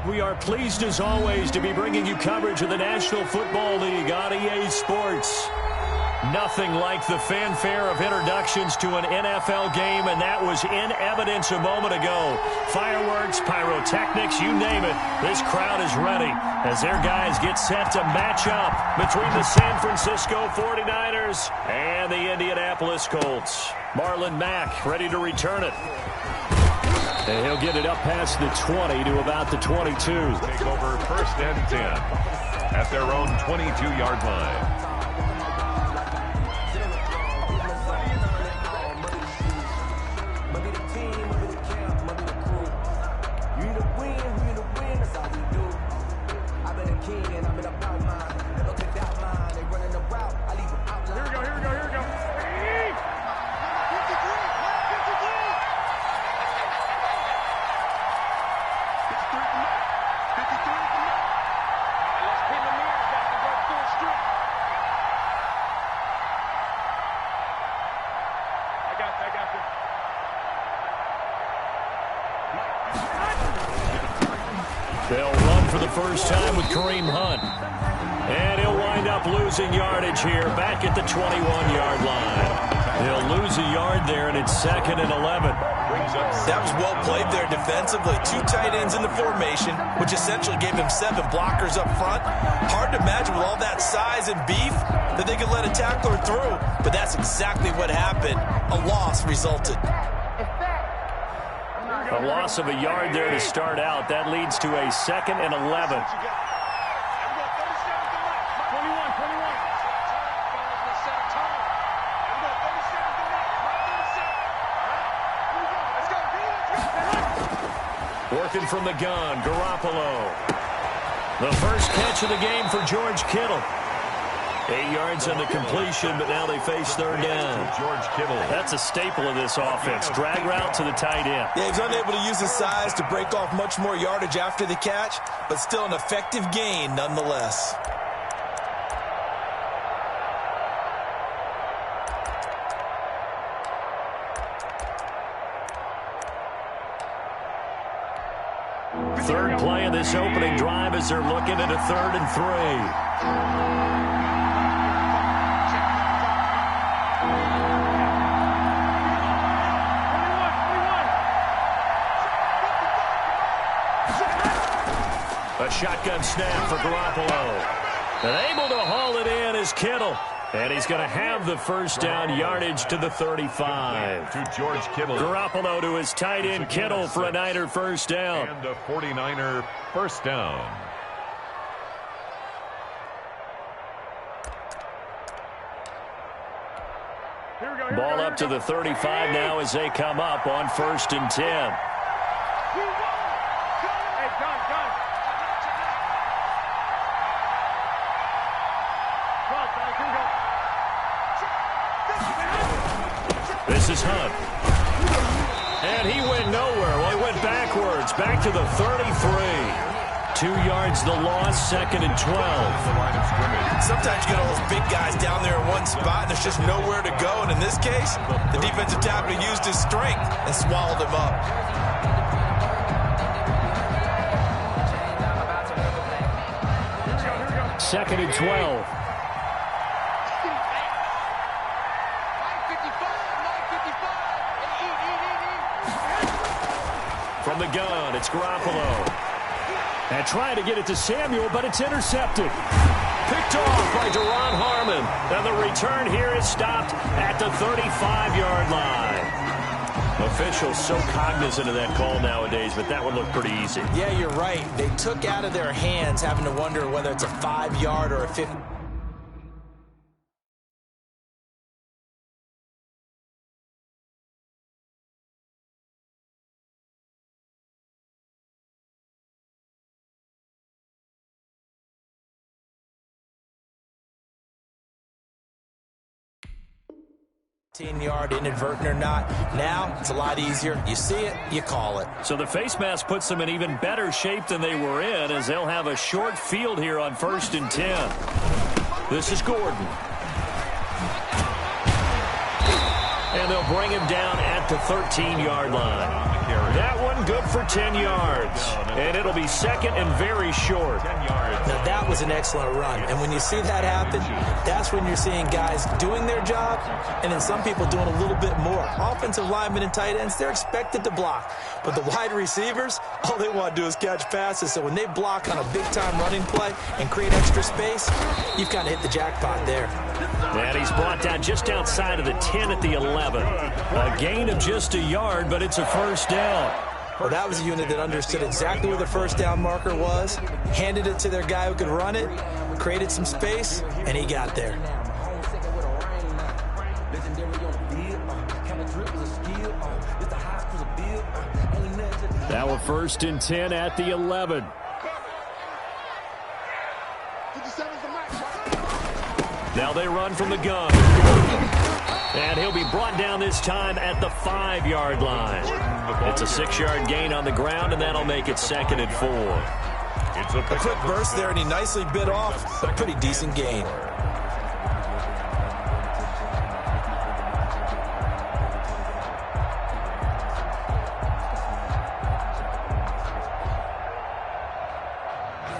We are pleased as always to be bringing you coverage of the National Football League on EA Sports. Nothing like the fanfare of introductions to an NFL game, and that was in evidence a moment ago. Fireworks, pyrotechnics, you name it. This crowd is ready as their guys get set to match up between the San Francisco 49ers and the Indianapolis Colts. Marlon Mack ready to return it. And he'll get it up past the 20 to about the 22. Take over 1st and 10 at their own 22-yard line. They'll run for the first time with Kareem Hunt. And he'll wind up losing yardage here back at the 21-yard line. They'll lose a yard there, and it's 2nd and 11. That was well played there defensively. 2 tight ends in the formation, which essentially gave them 7 blockers up front. Hard to imagine with all that size and beef that they could let a tackler through, but that's exactly what happened. A loss resulted. A loss of a yard there to start out. That leads to a 2nd and 11. Working from the gun, Garoppolo. The first catch of the game for George Kittle. 8 yards on the completion, but now they face 3rd down. George Kittle. That's a staple of this offense. Drag route to the tight end. Yeah, he's unable to use his size to break off much more yardage after the catch, but still an effective gain nonetheless. Third play of this opening drive as they're looking at a 3rd and 3. A shotgun snap for Garoppolo. And able to haul it in is Kittle. And he's going to have the first down yardage to the 35. To George Kittle. Garoppolo to his tight end Kittle for a Niner first down. And a 49er first down. Ball up to the 35 now as they come up on 1st and 10. This is Hunt. And he went nowhere. Well, he went backwards. Back to the 33. 2 yards the loss, 2nd and 12. Sometimes you get all those big guys down there in one spot, and there's just nowhere to go. And in this case, the defensive tackle used his strength and swallowed him up. Second and 12. From the gun, it's Garoppolo. And trying to get it to Samuel, but it's intercepted. Picked off by Duron Harmon. And the return here is stopped at the 35-yard line. Officials so cognizant of that call nowadays, but that would look pretty easy. Yeah, you're right. They took out of their hands having to wonder whether it's a 5-yard or a 50. Yard inadvertent or not, now it's a lot easier. You see it, you call it. So the face mask puts them in even better shape than they were in, as they'll have a short field here on 1st and 10. This is Gordon. And they'll they'll bring him down at the 13-yard line. That one good for 10 yards. And it'll be second and very short. Now, that was an excellent run. And when you see that happen, that's when you're seeing guys doing their job and then some people doing a little bit more. Offensive linemen and tight ends, they're expected to block. But the wide receivers, all they want to do is catch passes. So when they block on a big-time running play and create extra space, you've kind of hit the jackpot there. And he's brought down just outside of the 10 at the 11. A gain of just a yard, but it's a first down. Well, that was a unit that understood exactly where the first down marker was, handed it to their guy who could run it, created some space, and he got there. Now a first and 10 at the 11. Now they run from the gun. And he'll be brought down this time at the 5-yard line. It's a 6-yard gain on the ground, and that'll make it second and 4. A quick burst there, and he nicely bit off a pretty decent gain.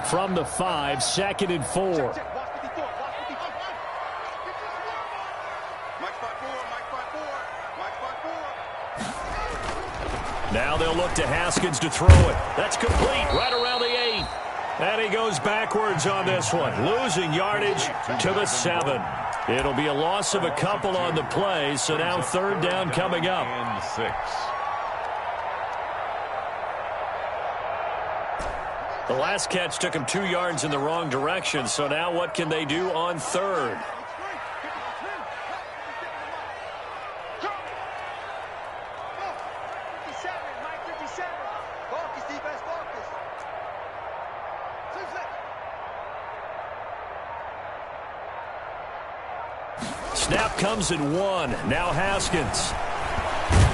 From the 5, second and 4. Now they'll look to Haskins to throw it. That's complete right around the 8. And he goes backwards on this one, losing yardage to the 7. It'll be a loss of a couple on the play, so now third down coming up. And 6. The last catch took him 2 yards in the wrong direction, so now what can they do on third? Snap comes at 1. Now Haskins.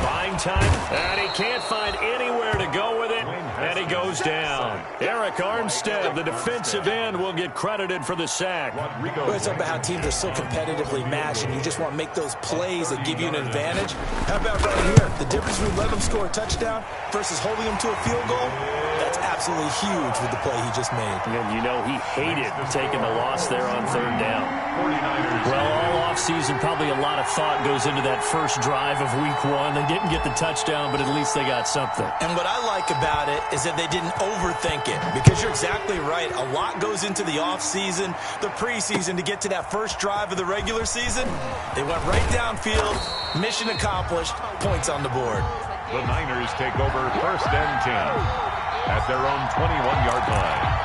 Buying time, and he can't find anywhere to go with it, and he goes down. Eric Armstead, the defensive end, will get credited for the sack. Well, it's about how teams are so competitively matched, and you just want to make those plays that give you an advantage. How about right here? The difference between letting them score a touchdown versus holding them to a field goal, that's absolutely huge with the play he just made. And you know he hated taking the loss there on third down. Well, all offseason, probably a lot of thought goes into that first drive of week 1. They didn't get the touchdown, but at least they got something. And what I like about it is that they didn't overthink it, because you're exactly right. A lot goes into the offseason, the preseason, to get to that first drive of the regular season. They went right downfield, mission accomplished, points on the board. The Niners take over first and 10 at their own 21-yard line.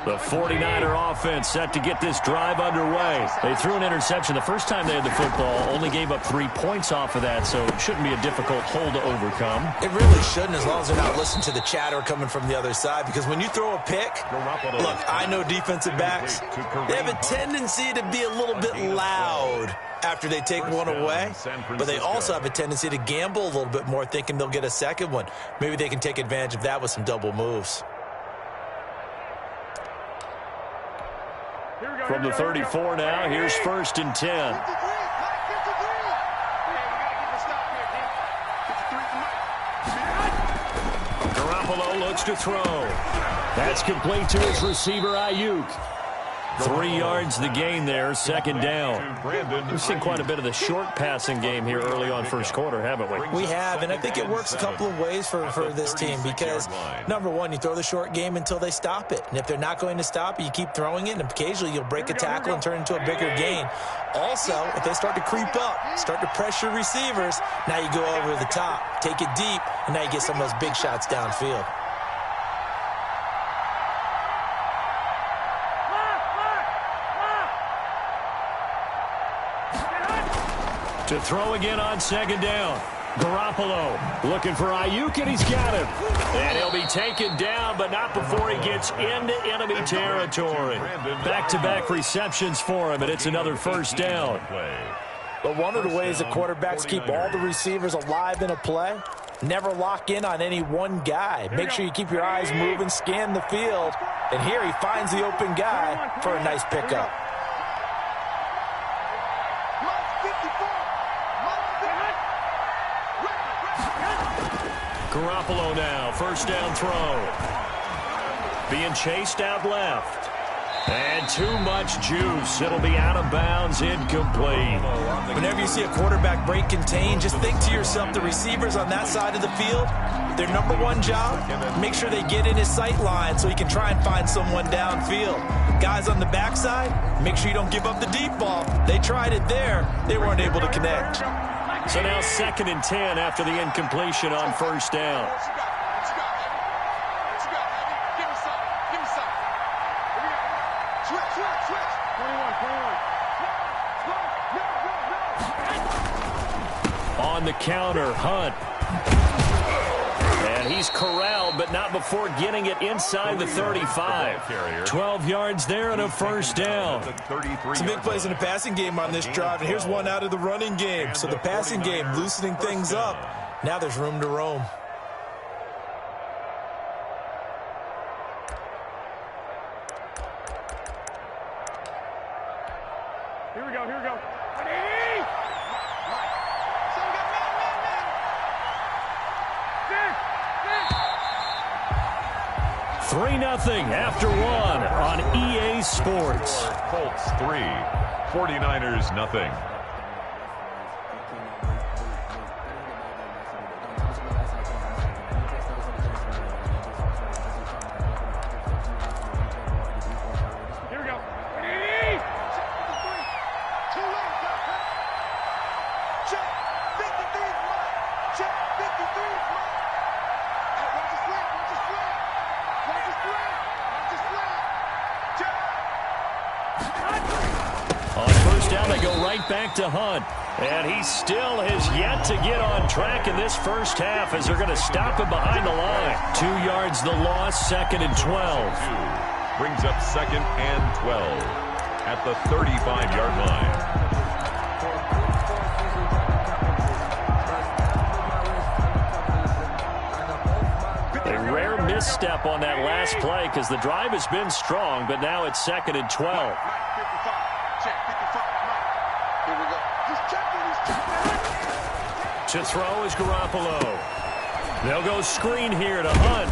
The 49er offense set to get this drive underway. They threw an interception the first time they had the football, only gave up 3 points off of that, so it shouldn't be a difficult hole to overcome. It really shouldn't, as long as they're not listening to the chatter coming from the other side, because when you throw a pick, look, I know defensive backs, they have a tendency to be a little bit loud after they take one away, but they also have a tendency to gamble a little bit more, thinking they'll get a second one. Maybe they can take advantage of that with some double moves. From the 34 now, here's first and 10. Garoppolo looks to throw. That's complete to his receiver, Ayuk. 3 yards the gain there, second down. We've seen quite a bit of the short passing game here early on first quarter, haven't we? We have, and I think it works a couple of ways for this team, because, number one, you throw the short game until they stop it. And if they're not going to stop it, you keep throwing it, and occasionally you'll break a tackle and turn it into a bigger gain. Also, if they start to creep up, start to pressure receivers, now you go over the top, take it deep, and now you get some of those big shots downfield. To throw again on second down. Garoppolo looking for Ayuk, and he's got him. And he'll be taken down, but not before he gets into enemy territory. Back-to-back receptions for him, and it's another first down. But one of the ways that quarterbacks keep all the receivers alive in a play, never lock in on any one guy. Make sure you keep your eyes moving, scan the field. And here he finds the open guy for a nice pickup. Garoppolo now, first down throw. Being chased out left. And too much juice. It'll be out of bounds, incomplete. Whenever you see a quarterback break contain, just think to yourself, the receivers on that side of the field, their number one job, make sure they get in his sight line so he can try and find someone downfield. Guys on the backside, make sure you don't give up the deep ball. They tried it there. They weren't able to connect. So now 2nd and 10 after the incompletion on first down. On the counter, Hunt. And he's corralled, but not before getting it inside the 35. 12 yards there and a first down. Some big plays in the passing game on this drive, and here's one out of the running game. So the passing game loosening things up. Now there's room to roam. Here we go, here we go. 3-0 after one on EA Sports. Colts 3, 49ers nothing. Here we go. Check 53 is mine. Check 53 is mine. Hey, watch the slant, watch the slant. Watch the slant, watch the slant. Check. On first down, they go right back to Hunt. And he still has yet to get on track in this first half as they're going to stop him behind the line. 2 yards the loss, 2nd and 12. Brings up 2nd and 12 at the 35-yard line. A rare misstep on that last play because the drive has been strong, but now it's 2nd and 12. To throw is Garoppolo. They'll go screen here to Hunt.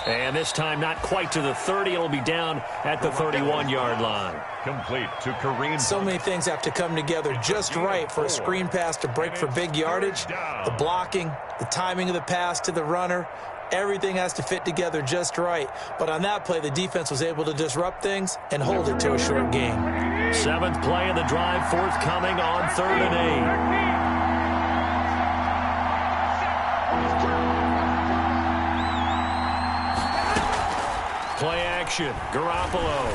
And this time not quite to the 30. It'll be down at the 31-yard line. Complete to Kareem. So many things have to come together just right for a screen pass to break for big yardage. The blocking, the timing of the pass to the runner, everything has to fit together just right. But on that play, the defense was able to disrupt things and hold it to a short game. 7th play of the drive, forthcoming on 3rd and 8. Play action, Garoppolo.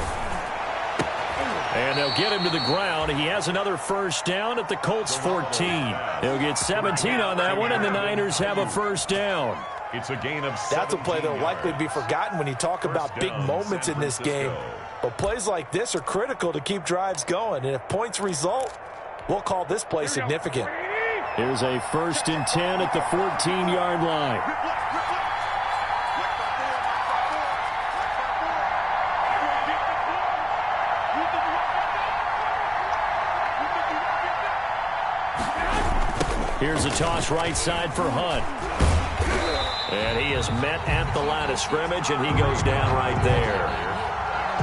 And they'll get him to the ground. He has another first down at the Colts 14. He'll get 17 on that one, and the Niners have a first down. It's a gain of 17. That's a play that will likely be forgotten when you talk about big moments in this game. But plays like this are critical to keep drives going. And if points result, we'll call this play significant. Here's a 1st and 10 at the 14-yard line. Here's a toss right side for Hunt. And he is met at the line of scrimmage, and he goes down right there.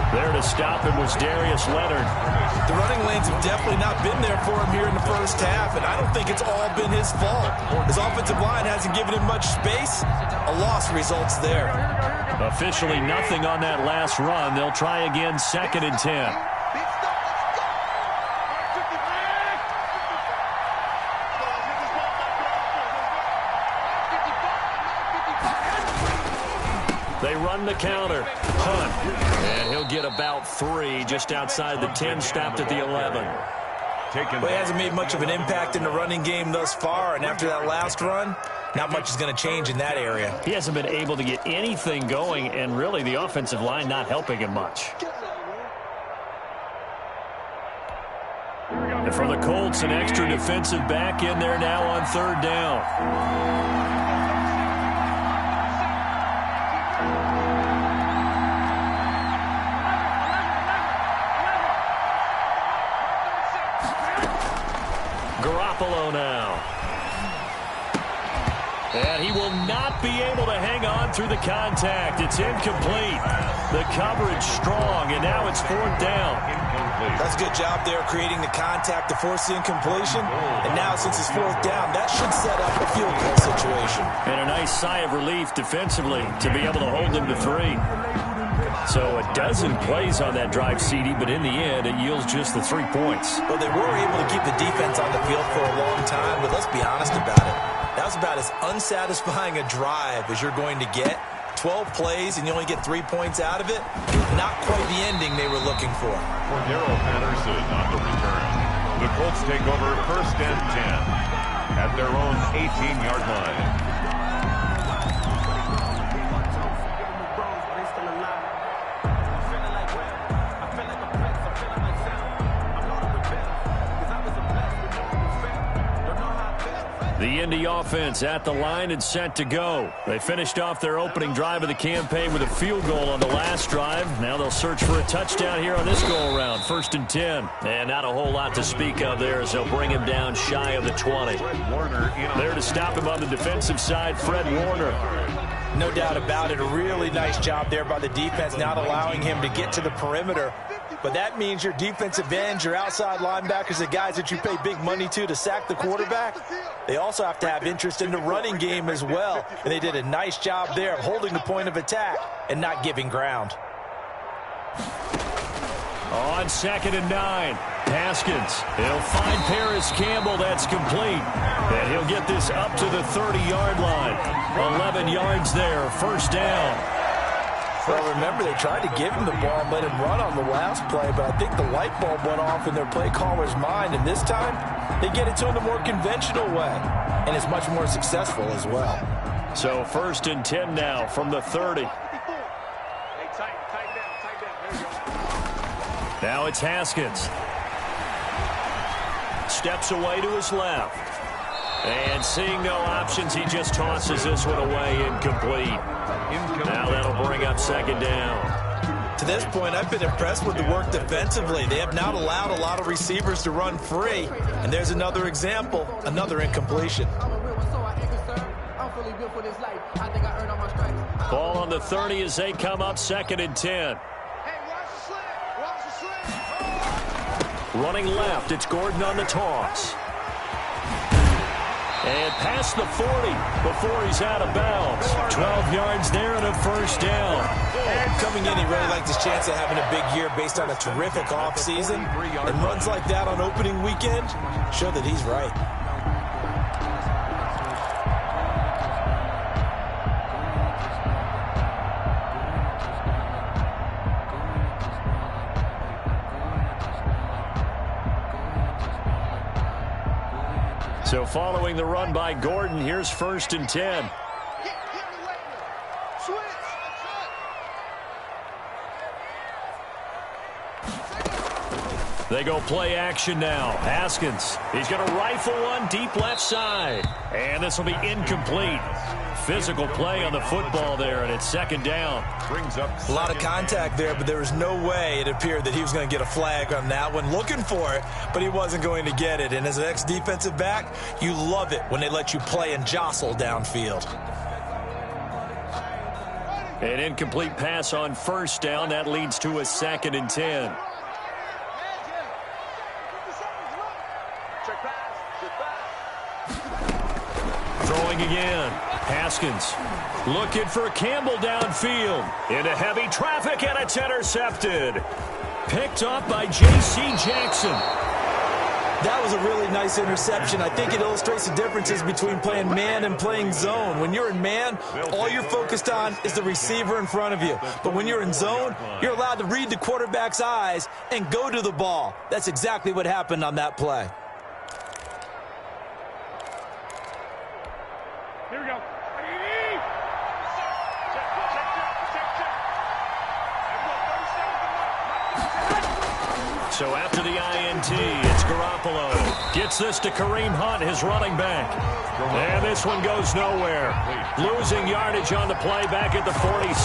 There to stop him was Darius Leonard. The running lanes have definitely not been there for him here in the first half, and I don't think it's all been his fault. His offensive line hasn't given him much space. A loss results there. Officially nothing on that last run. They'll try again, 2nd and 10. They run the counter. Hunt. And he'll get about 3 just outside the 10, stopped at the 11. Well, he hasn't made much of an impact in the running game thus far, and after that last run, not much is going to change in that area. He hasn't been able to get anything going, and really the offensive line not helping him much. And for the Colts, an extra defensive back in there now on third down. Garoppolo now. And he will not be able to hang on through the contact. It's incomplete. The coverage strong, and now it's fourth down. That's a good job there creating the contact to force the incompletion. And now since it's fourth down, that should set up a field goal situation. And a nice sigh of relief defensively to be able to hold them to 3. So a dozen plays on that drive, CD, but in the end, it yields just the 3 points. Well, they were able to keep the defense on the field for a long time, but let's be honest about it. That was about as unsatisfying a drive as you're going to get. 12 plays, and you only get 3 points out of it. Not quite the ending they were looking for. Cordero Patterson on the return. The Colts take over first and 10 at their own 18-yard line. The Indy offense at the line and set to go. They finished off their opening drive of the campaign with a field goal on the last drive. Now they'll search for a touchdown here on this go-around. First and 10. And not a whole lot to speak of there as they'll bring him down shy of the 20. There to stop him on the defensive side, Fred Warner. No doubt about it. A really nice job there by the defense, not allowing him to get to the perimeter. But that means your defensive ends, your outside linebackers, the guys that you pay big money to sack the quarterback, they also have to have interest in the running game as well. And they did a nice job there of holding the point of attack and not giving ground. On 2nd and 9, Haskins. He'll find Paris Campbell. That's complete. And he'll get this up to the 30-yard line. 11 yards there, first down. Well, remember, they tried to give him the ball and let him run on the last play, but I think the light bulb went off in their play caller's mind, and this time they get it to him the more conventional way, and it's much more successful as well. So first and 10 now from the 30. Now it's Haskins. Steps away to his left. And seeing no options, he just tosses this one away, incomplete. Now that'll bring up second down. To this point, I've been impressed with the work defensively. They have not allowed a lot of receivers to run free. And there's another example, another incompletion. Ball on the 30 as they come up 2nd and 10. Running left, it's Gordon on the toss. And past the 40 before he's out of bounds. 12 yards there and a first down. Coming in, he really liked his chance of having a big year based on a terrific offseason. And runs like that on opening weekend show that he's right. So following the run by Gordon, here's first and 10. They go play action now. Haskins, he's going to rifle one deep left side. And this will be incomplete. Physical play on the football there, and it's second down. Brings up a lot of contact there, but there was no way it appeared that he was going to get a flag on that one. Looking for it, but he wasn't going to get it. And as an ex-defensive back, you love it when they let you play and jostle downfield. An incomplete pass on first down. That leads to a 2nd and 10. Throwing again. Haskins looking for Campbell downfield. Into heavy traffic, and it's intercepted. Picked up by J.C. Jackson. That was a really nice interception. I think it illustrates the differences between playing man and playing zone. When you're in man, all you're focused on is the receiver in front of you. But when you're in zone, you're allowed to read the quarterback's eyes and go to the ball. That's exactly what happened on that play. Here we go. So after the INT, it's Garoppolo. Gets this to Kareem Hunt, his running back. And this one goes nowhere. Losing yardage on the play back at the 46.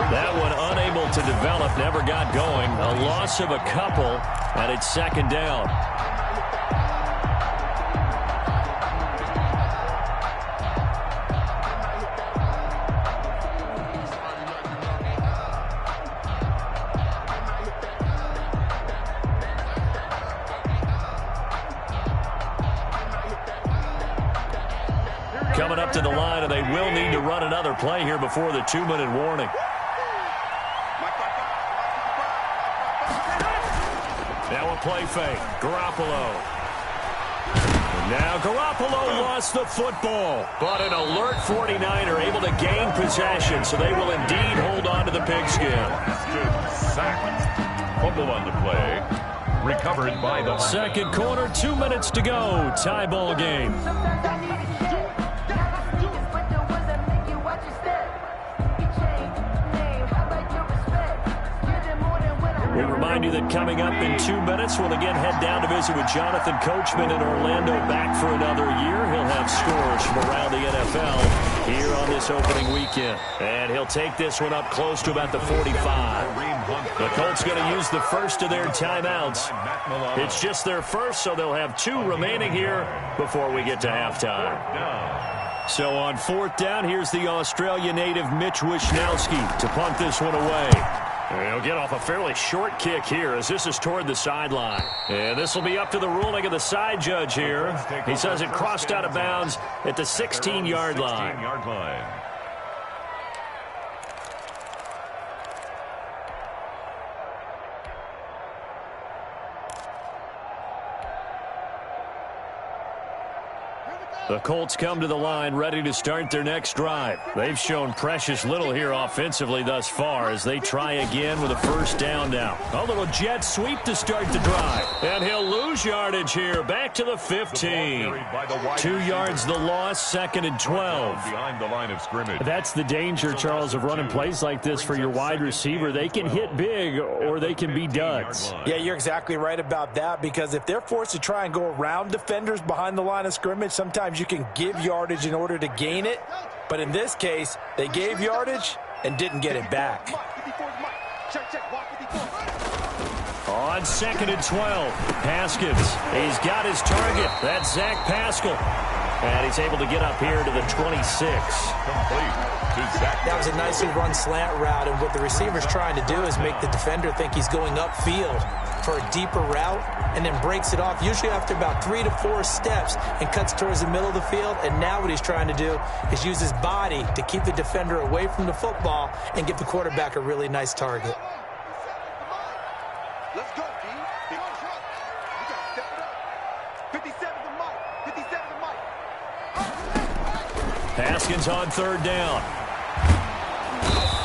That one unable to develop, never got going. A loss of a couple, and it's second down. Coming up to the line, and they will need to run another play here before the 2-minute warning. Now a play fake. Garoppolo. And now Garoppolo lost the football. But an alert 49er able to gain possession, so they will indeed hold on to the pigskin. Sack. Fumble on the play. Recovered by the second quarter, 2 minutes to go. Tie ball game. We remind you that coming up in 2 minutes, we'll again head down to visit with Jonathan Coachman in Orlando, back for another year. He'll have scores from around the NFL here on this opening weekend. And he'll take this one up close to about the 45. The Colts going to use the first of their timeouts. It's just their first, so they'll have 2 remaining here before we get to halftime. So on fourth down, here's the Australia native Mitch Wishnowsky to punt this one away. And he'll get off a fairly short kick here as this is toward the sideline. And this will be up to the ruling of the side judge here. He says it crossed out of bounds at the 16-yard line. The Colts come to the line ready to start their next drive. They've shown precious little here offensively thus far as they try again with a first down now. A little jet sweep to start the drive. And he'll lose yardage here. Back to the 15. 2 yards the loss, second and 12. Behind the line of scrimmage. That's the danger, Charles, of running plays like this for your wide receiver. They can hit big or they can be duds. Yeah, you're exactly right about that, because if they're forced to try and go around defenders behind the line of scrimmage, sometimes you can give yardage in order to gain it. But in this case, they gave yardage and didn't get it back. On second and 12, Haskins. He's got his target. That's Zach Pascal. And he's able to get up here to the 26. That was a nicely run slant route, and what the receiver's trying to do is make the defender think he's going upfield for a deeper route, and then breaks it off, usually after about 3 to 4 steps, and cuts towards the middle of the field. And now what he's trying to do is use his body to keep the defender away from the football and give the quarterback a really nice target. Let's go, D. Big truck. We got to step it up. 57 to Mike. 57 to Mike. Haskins on third down.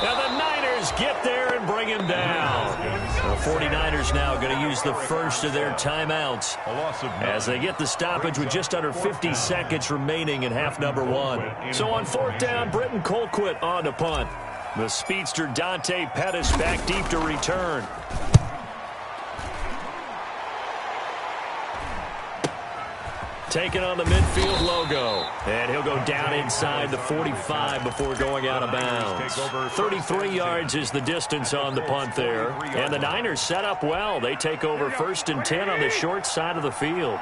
And the Niners get there and bring him down. The 49ers now going to use the first of their timeouts as they get the stoppage with just under 50 seconds remaining in half number 1. So on fourth down, Britton Colquitt on to punt. The speedster Dante Pettis back deep to return. Taking on the midfield logo. And he'll go down inside the 45 before going out of bounds. 33 yards is the distance on the punt there. And the Niners set up well. They take over first and 10 on the short side of the field.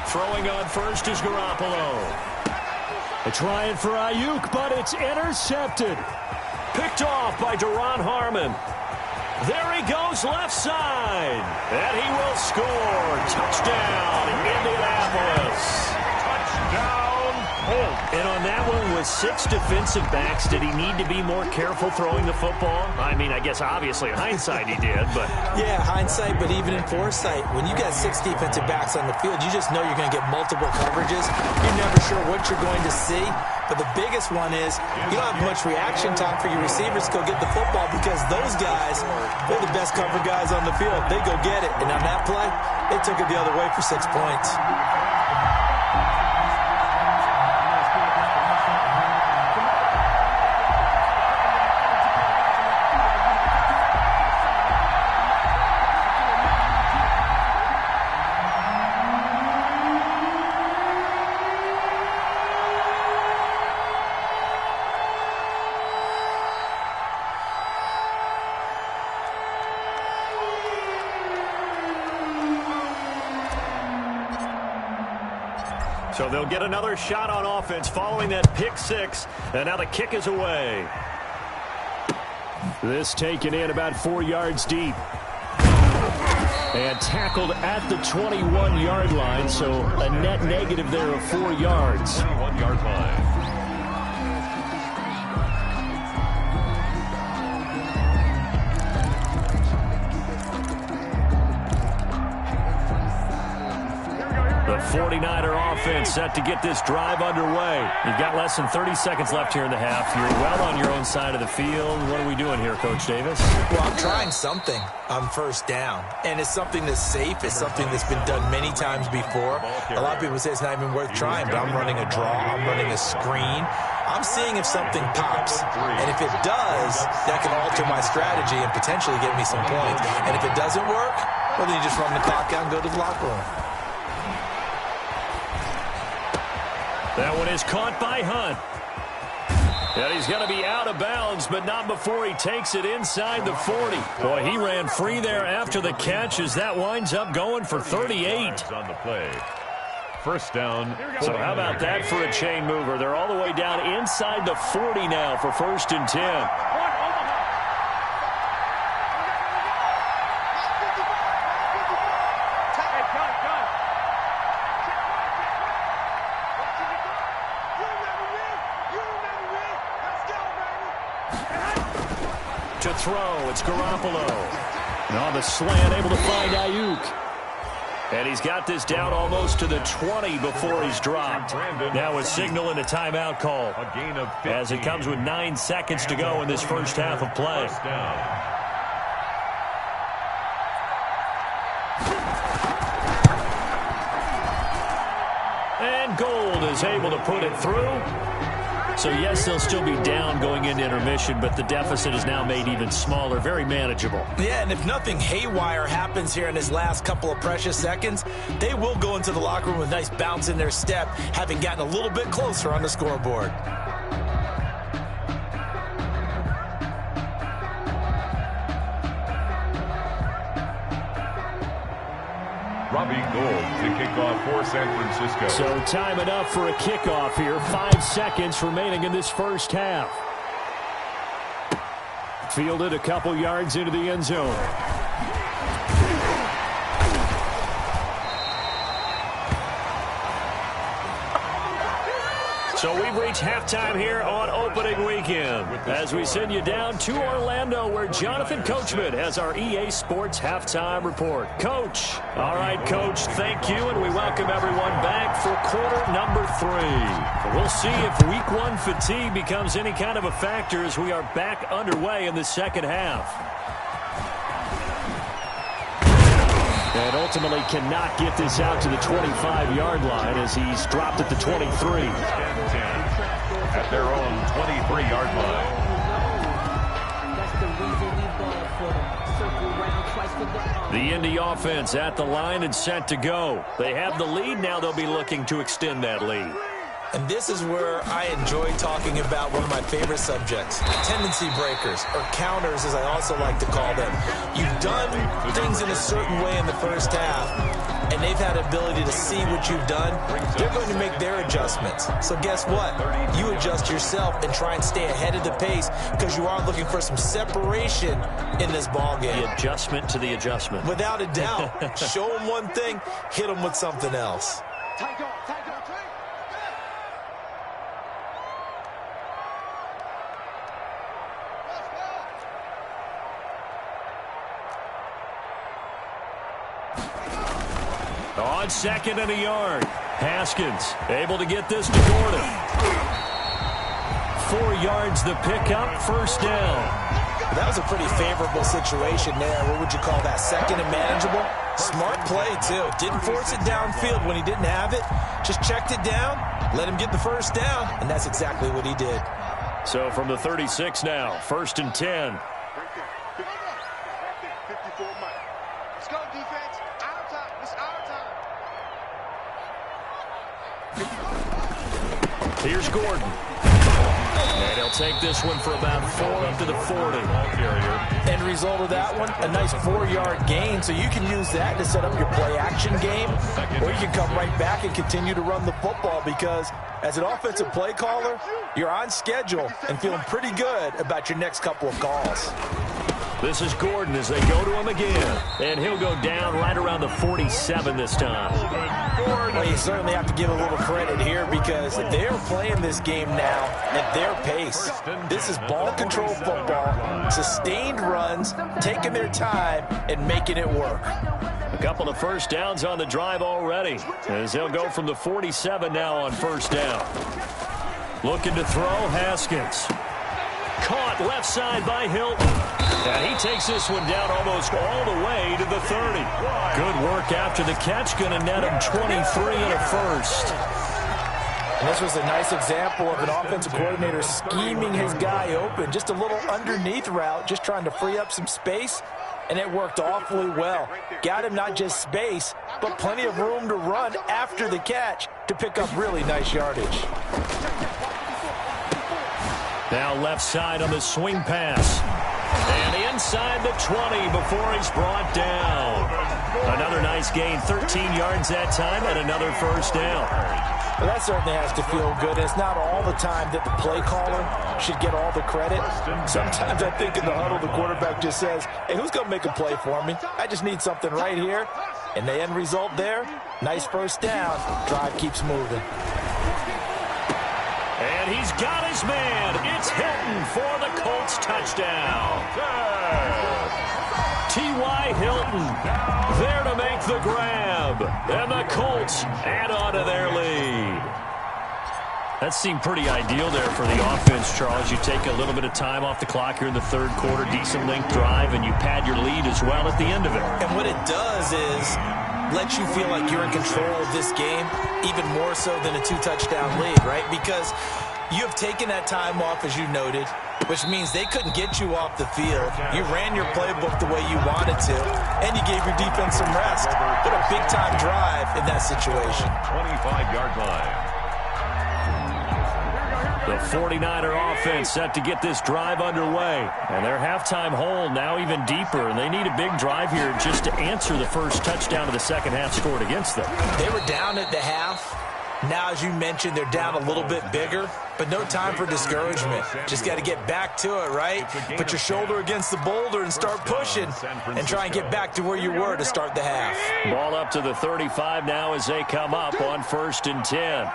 Throwing on first is Garoppolo. They're trying for Ayuk, but it's intercepted. Picked off by Duron Harmon. There he goes left side. And he will score. Touchdown, Indianapolis. Touchdown, Colts. And on that one, with 6 defensive backs, did he need to be more careful throwing the football? I mean, I guess obviously in hindsight he did, but... Yeah, hindsight, but even in foresight, when you got 6 defensive backs on the field, you just know you're going to get multiple coverages. You're never sure what you're going to see. But the biggest one is you don't have much reaction time for your receivers to go get the football, because those guys, they're the best cover guys on the field. They go get it. And on that play, they took it the other way for 6 points. So they'll get another shot on offense following that pick six. And now the kick is away. This taken in about 4 yards deep. And tackled at the 21-yard line, so a net negative there of 4 yards. 21-yard line. The 49er offense set to get this drive underway. You've got less than 30 seconds left here in the half. You're well on your own side of the field. What are we doing here, Coach Davis? Well, I'm trying something on first down, and it's something that's safe. It's something that's been done many times before. A lot of people say it's not even worth trying, but I'm running a draw. I'm running a screen. I'm seeing if something pops, and if it does, that can alter my strategy and potentially get me some points. And if it doesn't work, well, then you just run the clock out and go to the locker room. That one is caught by Hunt. And he's going to be out of bounds, but not before he takes it inside the 40. Boy, he ran free there after the catch as that winds up going for 38. On the play. First down. So how about that for a chain mover? They're all the way down inside the 40 now for 1st and 10. To throw, it's Garoppolo. And on the slant, able to find Ayuk. And he's got this down almost to the 20 before he's dropped. Now a signal and a timeout call. A gain of 15. As it comes with 9 seconds to go in this first half of play. First down. And Gold is able to put it through. So, yes, they'll still be down going into intermission, but the deficit is now made even smaller, very manageable. Yeah, and if nothing haywire happens here in his last couple of precious seconds, they will go into the locker room with a nice bounce in their step, having gotten a little bit closer on the scoreboard. Robbie Gould to kick off for San Francisco. So time enough for a kickoff here. 5 seconds remaining in this first half. Fielded a couple yards into the end zone. So we've reached halftime here on opening weekend as we send you down to Orlando where Jonathan Coachman has our EA Sports halftime report. Coach. All right, Coach, thank you, and we welcome everyone back for quarter number 3. We'll see if week 1 fatigue becomes any kind of a factor as we are back underway in the second half. And ultimately cannot get this out to the 25-yard line as he's dropped at the 23. At their own 23-yard line. The Indy offense at the line and set to go. They have the lead. Now they'll be looking to extend that lead. And this is where I enjoy talking about one of my favorite subjects, tendency breakers, or counters as I also like to call them. You've done things in a certain way in the first half, and they've had the ability to see what you've done. They're going to make their adjustments. So guess what? You adjust yourself and try and stay ahead of the pace because you are looking for some separation in this ballgame. The adjustment to the adjustment. Without a doubt. Show them one thing, hit them with something else. Take on. On 2nd and a yard. Haskins able to get this to Gordon. 4 yards the pickup, first down. That was a pretty favorable situation there. What would you call that? 2nd and manageable? Smart play, too. Didn't force it downfield when he didn't have it. Just checked it down, let him get the first down, and that's exactly what he did. So from the 36 now, 1st and 10. 54 Mike. Let's go, defense. Our time. It's our time. Here's Gordon. And he'll take this one for about 4 up to the 40. End result of that one, a nice 4-yard gain, so you can use that to set up your play-action game, or you can come right back and continue to run the football because as an offensive play caller, you're on schedule and feeling pretty good about your next couple of calls. This is Gordon as they go to him again. And he'll go down right around the 47 this time. Well, you certainly have to give a little credit here because they're playing this game now at their pace. This is ball control football, sustained runs, taking their time and making it work. A couple of first downs on the drive already as they'll go from the 47 now on first down. Looking to throw, Haskins. Caught left side by Hilton. And he takes this one down almost all the way to the 30. Good work after the catch. Going to net him 23 and a first. And this was a nice example of an offensive coordinator scheming his guy open. Just a little underneath route, just trying to free up some space. And it worked awfully well. Got him not just space, but plenty of room to run after the catch to pick up really nice yardage. Now left side on the swing pass. And inside the 20 before he's brought down. Another nice gain, 13 yards that time, and another first down. Well, that certainly has to feel good. It's not all the time that the play caller should get all the credit. Sometimes I think in the huddle, the quarterback just says, hey, who's going to make a play for me? I just need something right here. And the end result there, nice first down. Drive keeps moving. And he's got his man. It's Hilton for the Colts touchdown. T.Y. Hilton there to make the grab. And the Colts add on to their lead. That seemed pretty ideal there for the offense, Charles. You take a little bit of time off the clock here in the third quarter, decent length drive, and you pad your lead as well at the end of it. And what it does is let you feel like you're in control of this game, even more so than a 2-touchdown lead, right? Because you have taken that time off, as you noted, which means they couldn't get you off the field. You ran your playbook the way you wanted to, and you gave your defense some rest. What a big-time drive in that situation. 25-yard line. The 49er offense set to get this drive underway. And their halftime hole now even deeper. And they need a big drive here just to answer the first touchdown of the second half scored against them. They were down at the half. Now, as you mentioned, they're down a little bit bigger. But no time for discouragement. Just got to get back to it, right? Put your shoulder against the boulder and start pushing. And try and get back to where you were to start the half. Ball up to the 35 now as they come up on 1st and 10.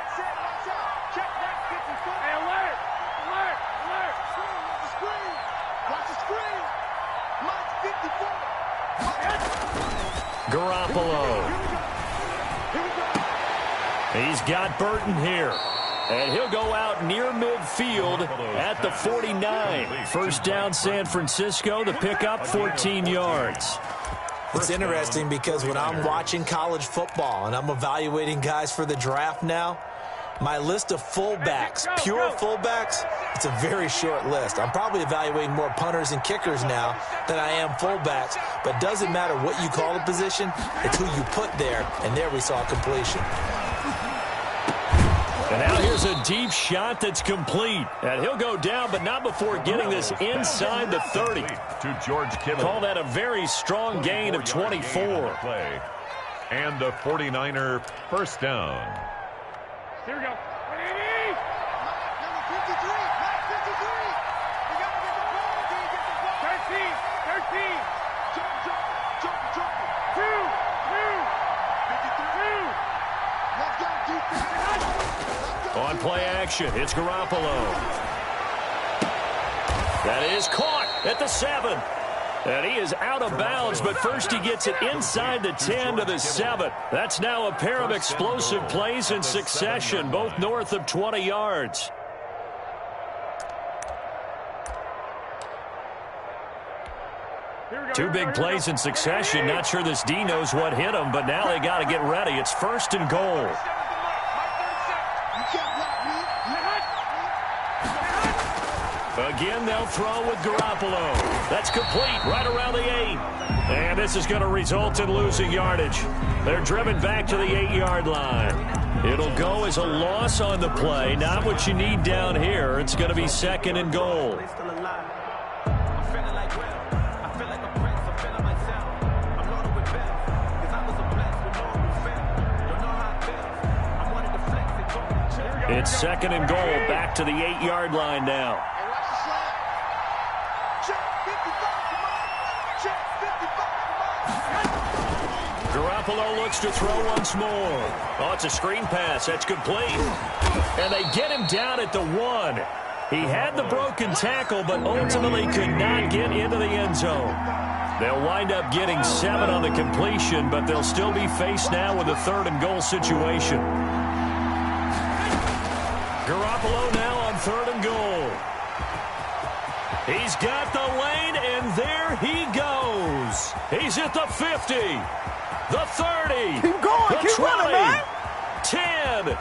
Garoppolo. He's got Burton here. And he'll go out near midfield at the 49. First down, San Francisco. The pickup, 14 yards. It's interesting because when I'm watching college football and I'm evaluating guys for the draft now, my list of fullbacks, pure fullbacks, it's a very short list. I'm probably evaluating more punters and kickers now than I am fullbacks. But it doesn't matter what you call a position, it's who you put there. And there we saw completion. And now here's a deep shot that's complete. And he'll go down, but not before getting this inside the 30. To George Kittle. Call that a very strong gain of 24. And a 49er first down. Here we go. Number 53. We got to get the ball. Can you get the ball? 13. Jump. 2. 53. Let's go, defense. On play action, it's Garoppolo. That is caught at the 7. And he is out of bounds, but first he gets it inside the 10 to the 7. That's now a pair of explosive plays in succession, both north of 20 yards. Two big plays in succession. Not sure this D knows what hit him, but now they got to get ready. It's 1st and goal. Again, they'll throw with Garoppolo. That's complete right around the 8. And this is going to result in losing yardage. They're driven back to the 8-yard line. It'll go as a loss on the play. Not what you need down here. It's going to be 2nd and goal. It's 2nd and goal, back to the 8-yard line now. Garoppolo looks to throw once more. Oh, it's a screen pass. That's complete. And they get him down at the 1. He had the broken tackle, but ultimately could not get into the end zone. They'll wind up getting 7 on the completion, but they'll still be faced now with a 3rd and goal situation. Garoppolo now on 3rd and goal. He's got the lane, and there he goes. He's at the 50, the 30, keep going, the keep 20, running, man. 10,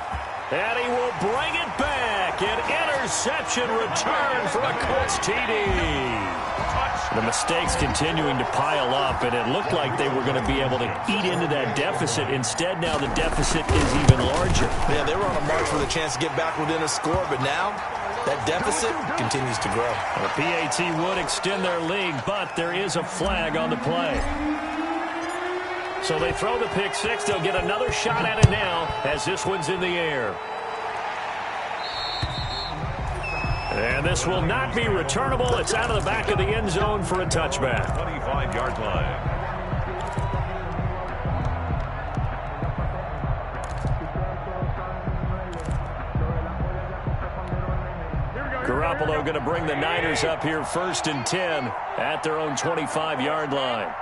and he will bring it back. An interception return for a Colts TD. The mistakes continuing to pile up, and it looked like they were going to be able to eat into that deficit. Instead, now the deficit is even larger. Yeah, they were on a march with a chance to get back within a score, but now that deficit continues to grow. The PAT would extend their lead, but there is a flag on the play. So they throw the pick 6. They'll get another shot at it now as this one's in the air. And this will not be returnable. It's out of the back of the end zone for a touchback. 25-yard line. Garoppolo going to bring the Niners up here 1st and 10 at their own 25-yard line.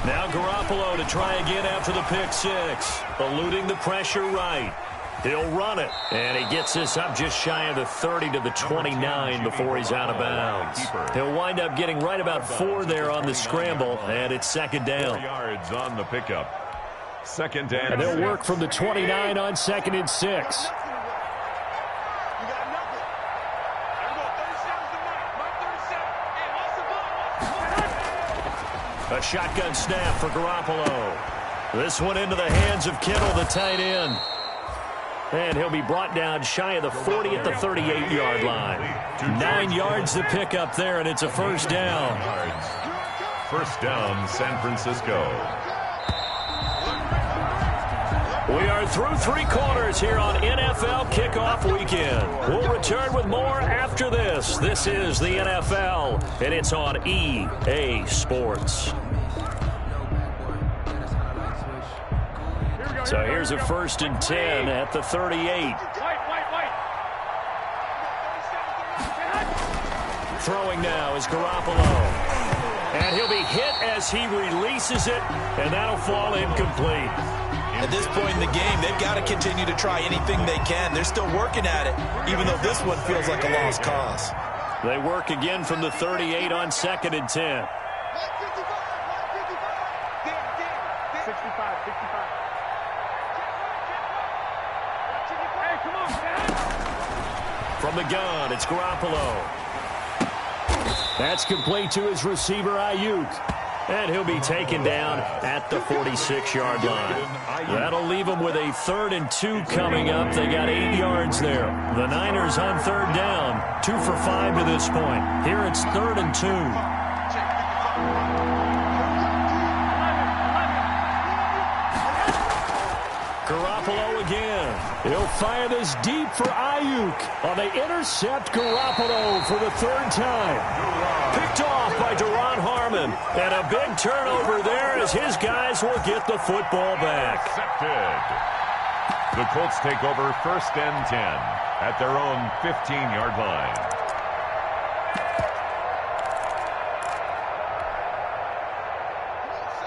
Now Garoppolo to try again after the pick 6. Eluding the pressure right. He'll run it. And he gets this up just shy of the 30 to the 29 before he's out of bounds. He'll wind up getting right about 4 there on the scramble, and it's 2nd down. 4 yards on the pickup. 2nd down. And they'll work from the 29 on 2nd and 6. A shotgun snap for Garoppolo. This one into the hands of Kittle, the tight end. And he'll be brought down shy of the 40 at the 38-yard line. 9 yards to pick up there, and it's a 1st down. 1st down, San Francisco. We are through 3 quarters here on NFL Kickoff Weekend. We'll return with more after this. This is the NFL, and it's on EA Sports. So here's a 1st and 10 at the 38. Throwing now is Garoppolo. And he'll be hit as he releases it, and that'll fall incomplete. At this point in the game, they've got to continue to try anything they can. They're still working at it, even though this one feels like a lost cause. They work again from the 38 on 2nd and 10. 65. From the gun, it's Garoppolo. That's complete to his receiver, Ayuk. And he'll be taken down at the 46-yard line. That'll leave him with a 3rd and 2 coming up. They got 8 yards there. The Niners on 3rd down. 2 for 5 to this point. Here it's 3rd and 2. Garoppolo again. He'll fire this deep for Ayuk. On the intercept, Garoppolo for the 3rd time. Picked off by Duron Harmon. And a big turnover there as his guys will get the football back. Accepted. The Colts take over 1st and 10 at their own 15-yard line.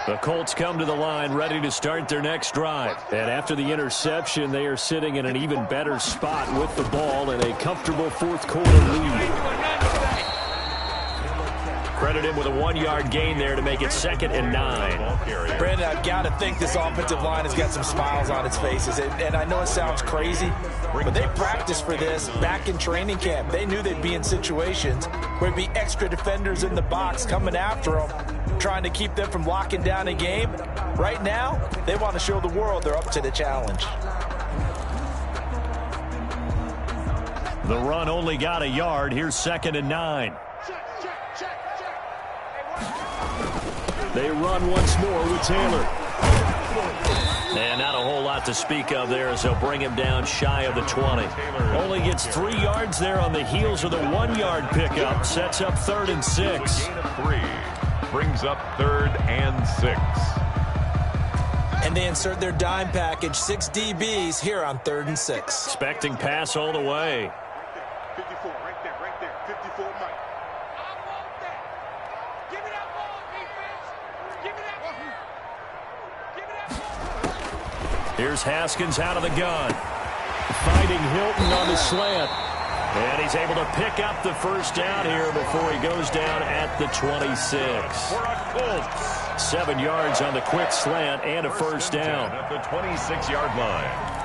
The Colts come to the line ready to start their next drive. And after the interception, they are sitting in an even better spot with the ball in a comfortable 4th quarter lead. Credit him with a 1-yard gain there to make it 2nd and 9. Brandon, I've got to think this offensive line has got some smiles on its faces. And I know it sounds crazy, but they practiced for this back in training camp. They knew they'd be in situations where there'd be extra defenders in the box coming after them, trying to keep them from locking down a game. Right now, they want to show the world they're up to the challenge. The run only got a yard. Here's 2nd and 9. They run once more with Taylor. And not a whole lot to speak of there as they'll bring him down shy of the 20. Only gets 3 yards there on the heels of the 1-yard pickup. Sets up 3rd and 6. Gain of 3. Brings up 3rd and 6. And they insert their dime package, 6 DBs here on 3rd and 6. Expecting pass all the way. 54, right there, 54, Mike. I want that. Give me that ball, defense. Give me that ball. Give me that ball. Here's Haskins out of the gun. Fighting Hilton on the slant. And he's able to pick up the first down here before he goes down at the 26. For a Colts. 7 yards on the quick slant and a first down. At the 26-yard line.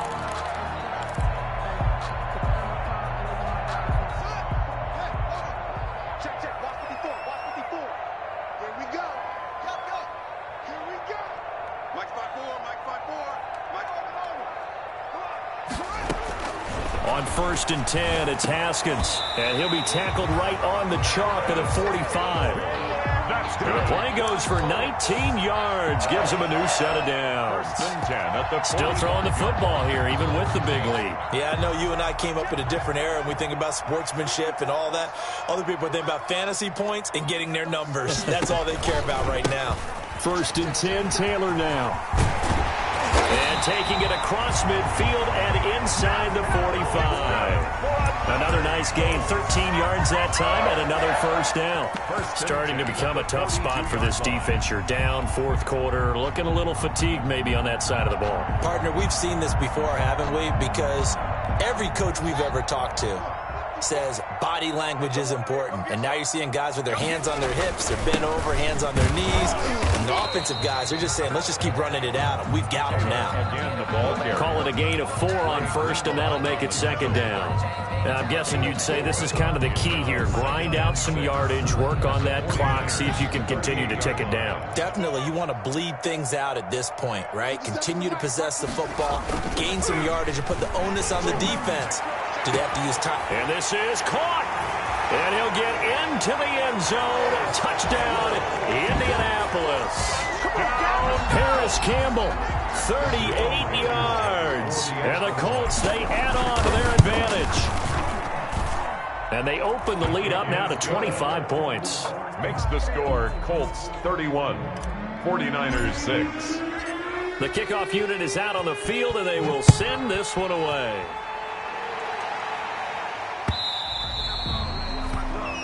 On 1st and 10, it's Haskins. And he'll be tackled right on the chalk of the 45. And the play goes for 19 yards. Gives him a new set of downs. Still throwing the football here, even with the big lead. Yeah, I know you and I came up in a different era, and we think about sportsmanship and all that. Other people think about fantasy points and getting their numbers. That's all they care about right now. 1st and 10, Taylor now. And taking it across midfield and inside the 45. Another nice gain, 13 yards that time, and another first down. Starting to become a tough spot for this defense. You're down, 4th quarter, looking a little fatigued maybe on that side of the ball. Partner, we've seen this before, haven't we? Because every coach we've ever talked to says body language is important. And now you're seeing guys with their hands on their hips, they're bent over, hands on their knees. And the offensive guys, they're just saying, let's just keep running it out. And we've got them now. Again, the ball carrier. Call it a gain of 4 on 1st, and that'll make it 2nd down. And I'm guessing you'd say this is kind of the key here. Grind out some yardage, work on that clock, see if you can continue to tick it down. Definitely. You want to bleed things out at this point, right? Continue to possess the football, gain some yardage, and put the onus on the defense. Do they have to use time? And this is caught. And he'll get into the end zone. Touchdown, Indianapolis. Paris Campbell, 38 yards. And the Colts, they add on to their advantage. And they open the lead up now to 25 points. Makes the score Colts 31, 49ers 6. The kickoff unit is out on the field, and they will send this one away.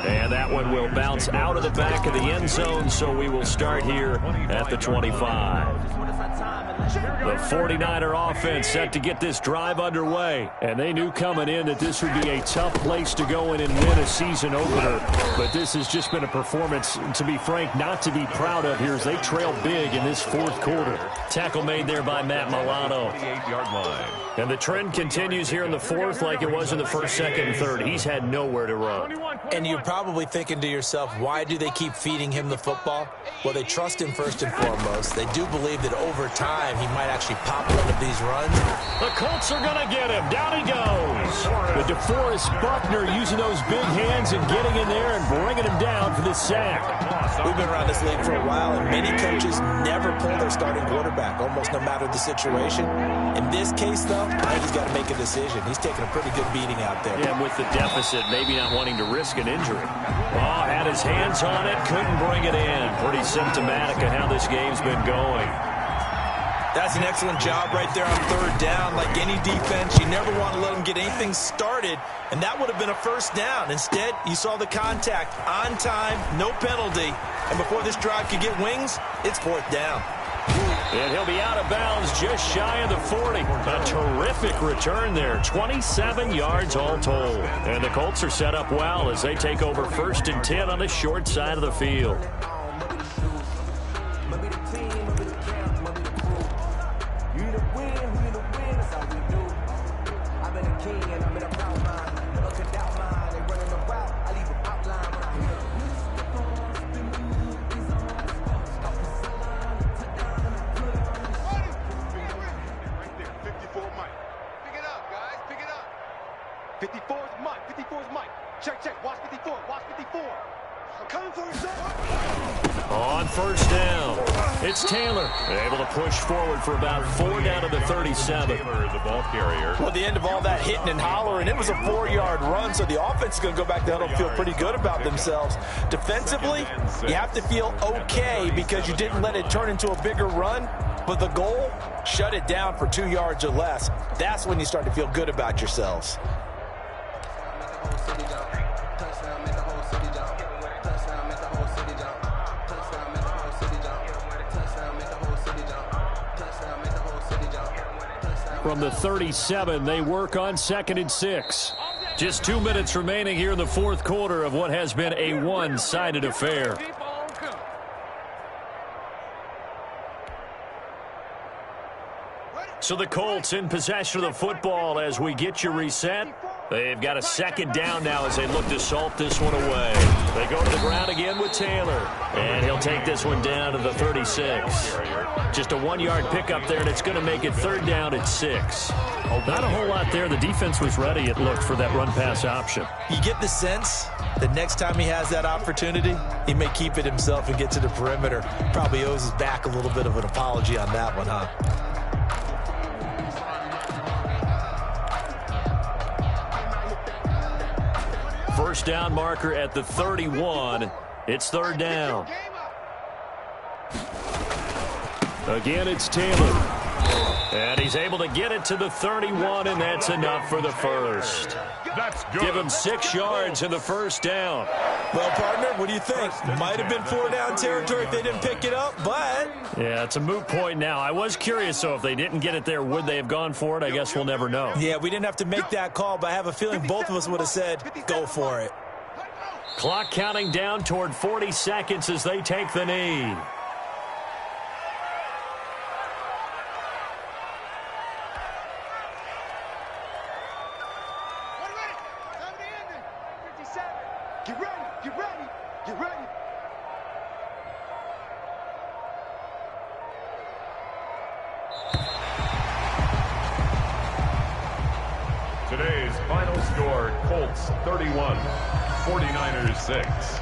And that one will bounce out of the back of the end zone, so we will start here at the 25. The 49er offense set to get this drive underway. And they knew coming in that this would be a tough place to go in and win a season opener. But this has just been a performance, to be frank, not to be proud of here as they trail big in this 4th quarter. Tackle made there by Matt Milano. 28-yard line. And the trend continues here in the 4th like it was in the 1st, 2nd, and 3rd. He's had nowhere to run. And you're probably thinking to yourself, why do they keep feeding him the football? Well, they trust him first and foremost. They do believe that over time he might actually pop one of these runs. The Colts are going to get him. Down he goes. The DeForest Buckner using those big hands and getting in there and bringing him down for the sack. We've been around this league for a while, and many coaches never pull their starting quarterback, almost no matter the situation. In this case, though, I think he's got to make a decision. He's taking a pretty good beating out there. Yeah, with the deficit, maybe not wanting to risk an injury. Oh, had his hands on it, couldn't bring it in. Pretty symptomatic of how this game's been going. That's an excellent job right there on 3rd down. Like any defense, you never want to let them get anything started, and that would have been a first down. Instead, you saw the contact on time, no penalty, and before this drive could get wings, it's 4th down. And he'll be out of bounds just shy of the 40. A terrific return there. 27 yards all told. And the Colts are set up well as they take over 1st and 10 on the short side of the field. On 1st down, it's Taylor. Able to push forward for about 4 down to the 37. Taylor, the ball carrier. Well, at the end of all that hitting and hollering, it was a 4-yard run, so the offense is going to go back down and feel pretty good about themselves. Defensively, you have to feel okay because you didn't let it turn into a bigger run, but the goal, shut it down for 2 yards or less. That's when you start to feel good about yourselves. From the 37, they work on 2nd and 6. Just 2 minutes remaining here in the 4th quarter of what has been a one-sided affair. So the Colts in possession of the football as we get you reset. They've got a 2nd down now as they look to salt this one away. They go to the ground again with Taylor. And he'll take this one down to the 36. Just a 1-yard pickup there, and it's going to make it 3rd down at 6. Not a whole lot there. The defense was ready, it looked, for that run-pass option. You get the sense that next time he has that opportunity, he may keep it himself and get to the perimeter. Probably owes his back a little bit of an apology on that one, huh? First down marker at the 31. It's 3rd down. Again, it's Taylor. And he's able to get it to the 31, and that's enough for the first. That's good. Give him 6 yards in the 1st down. Well, partner, what do you think? Might have been 4-down territory if they didn't pick it up, but... Yeah, it's a moot point now. I was curious, so if they didn't get it there, would they have gone for it? I guess we'll never know. Yeah, we didn't have to make that call, but I have a feeling both of us would have said, go for it. Clock counting down toward 40 seconds as they take the knee. Get ready, get ready, get ready. Today's final score, Colts 31, 49ers 6.